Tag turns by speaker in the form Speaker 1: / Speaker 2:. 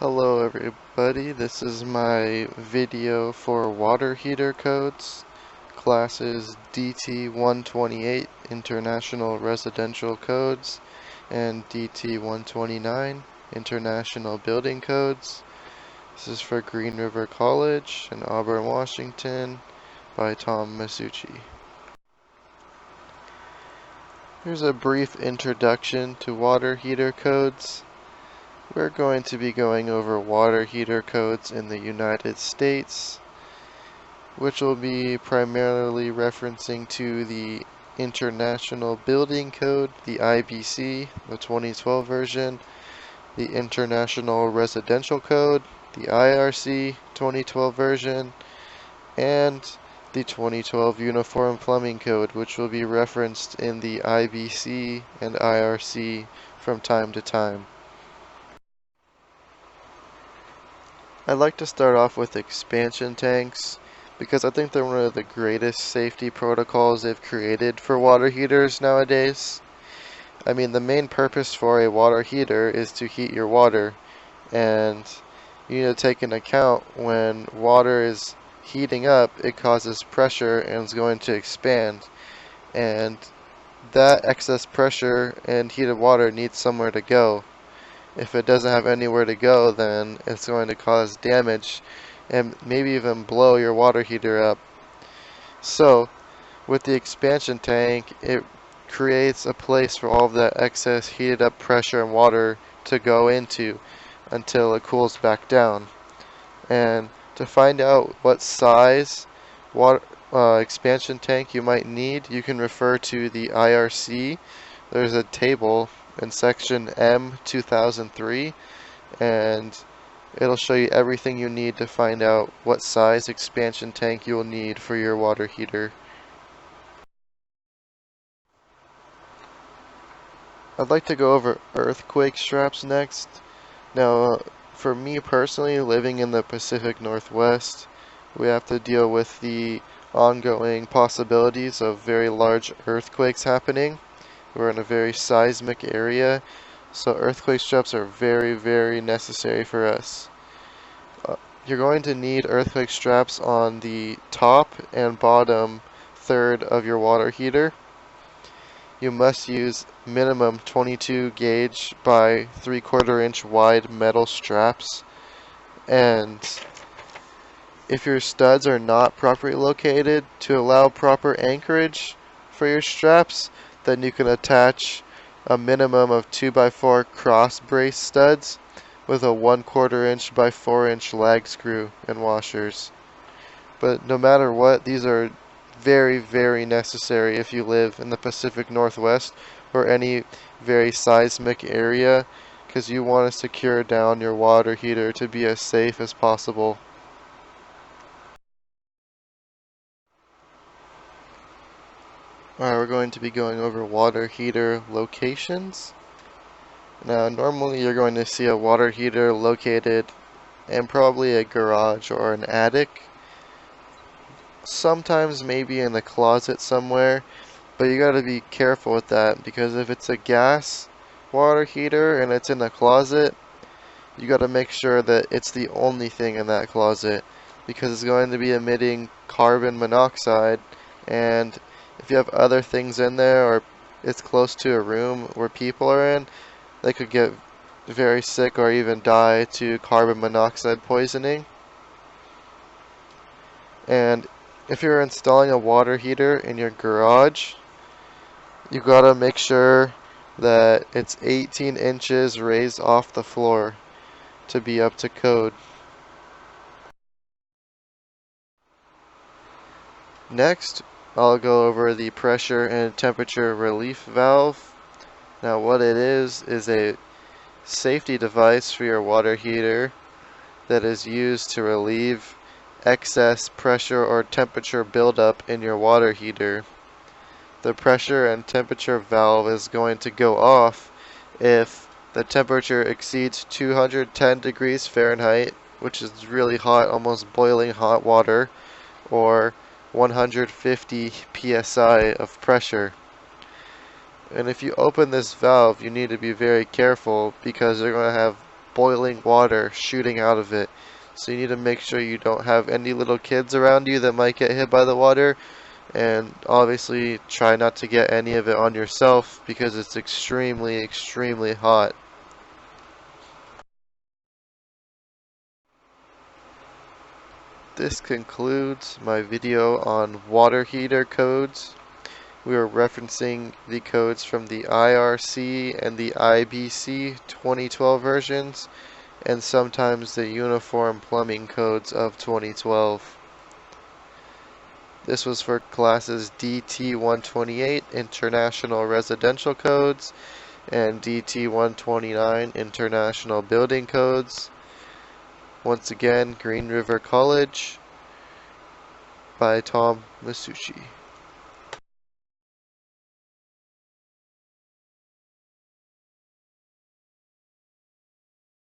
Speaker 1: Hello everybody, this is my video for water heater codes, classes DT128 International Residential Codes and DT129 International Building Codes. This is for Green River College in Auburn, Washington by Tom Masucci. Here's a brief introduction to water heater codes. We're going to be going over water heater codes in the United States, which will be primarily referencing to the International Building Code, the IBC, the 2012 version, the International Residential Code, the IRC 2012 version, and the 2012 Uniform Plumbing Code, which will be referenced in the IBC and IRC from time to time. I'd like to start off with expansion tanks because I think they're one of the greatest safety protocols they've created for water heaters nowadays. I mean, the main purpose for a water heater is to heat your water, and you need to take into account when water is heating up, it causes pressure and is going to expand, and that excess pressure and heated water needs somewhere to go. If it doesn't have anywhere to go, then it's going to cause damage and maybe even blow your water heater up. So, with the expansion tank, it creates a place for all of that excess heated up pressure and water to go into until it cools back down. And to find out what size water expansion tank you might need, you can refer to the IRC. There's a table in section M 2003, and it'll show you everything you need to find out what size expansion tank you'll need for your water heater. I'd like to go over earthquake straps next. Now, for me personally, living in the Pacific Northwest, we have to deal with the ongoing possibilities of very large earthquakes happening. We're in a very seismic area, so earthquake straps are very, very necessary for us. You're going to need earthquake straps on the top and bottom third of your water heater. You must use minimum 22 gauge by 3/4 inch wide metal straps, and if your studs are not properly located to allow proper anchorage for your straps, then you can attach a minimum of 2x4 cross brace studs with a 1/4 inch by 4 inch lag screw and washers. But no matter what, these are very, very necessary if you live in the Pacific Northwest or any very seismic area, because you want to secure down your water heater to be as safe as possible. Alright, we're going to be going over water heater locations. Now, normally you're going to see a water heater located in probably a garage or an attic. Sometimes maybe in the closet somewhere, but you gotta be careful with that, because if it's a gas water heater and it's in the closet, you gotta make sure that it's the only thing in that closet, because it's going to be emitting carbon monoxide, and if you have other things in there or it's close to a room where people are in, they could get very sick or even die to carbon monoxide poisoning. And if you're installing a water heater in your garage, you gotta make sure that it's 18 inches raised off the floor to be up to code. Next, I'll go over the pressure and temperature relief valve. Now, what it is a safety device for your water heater that is used to relieve excess pressure or temperature buildup in your water heater. The pressure and temperature valve is going to go off if the temperature exceeds 210 degrees Fahrenheit, which is really hot, almost boiling hot water, or 150 psi of pressure. And if you open this valve, you need to be very careful, because you're going to have boiling water shooting out of it. So you need to make sure you don't have any little kids around you that might get hit by the water, and obviously try not to get any of it on yourself because it's extremely, extremely hot. This concludes my video on water heater codes. We are referencing the codes from the IRC and the IBC 2012 versions, and sometimes the Uniform Plumbing Codes of 2012. This was for classes DT-128 International Residential Codes and DT-129 International Building Codes. Once again, Green River College by Tom Masucci.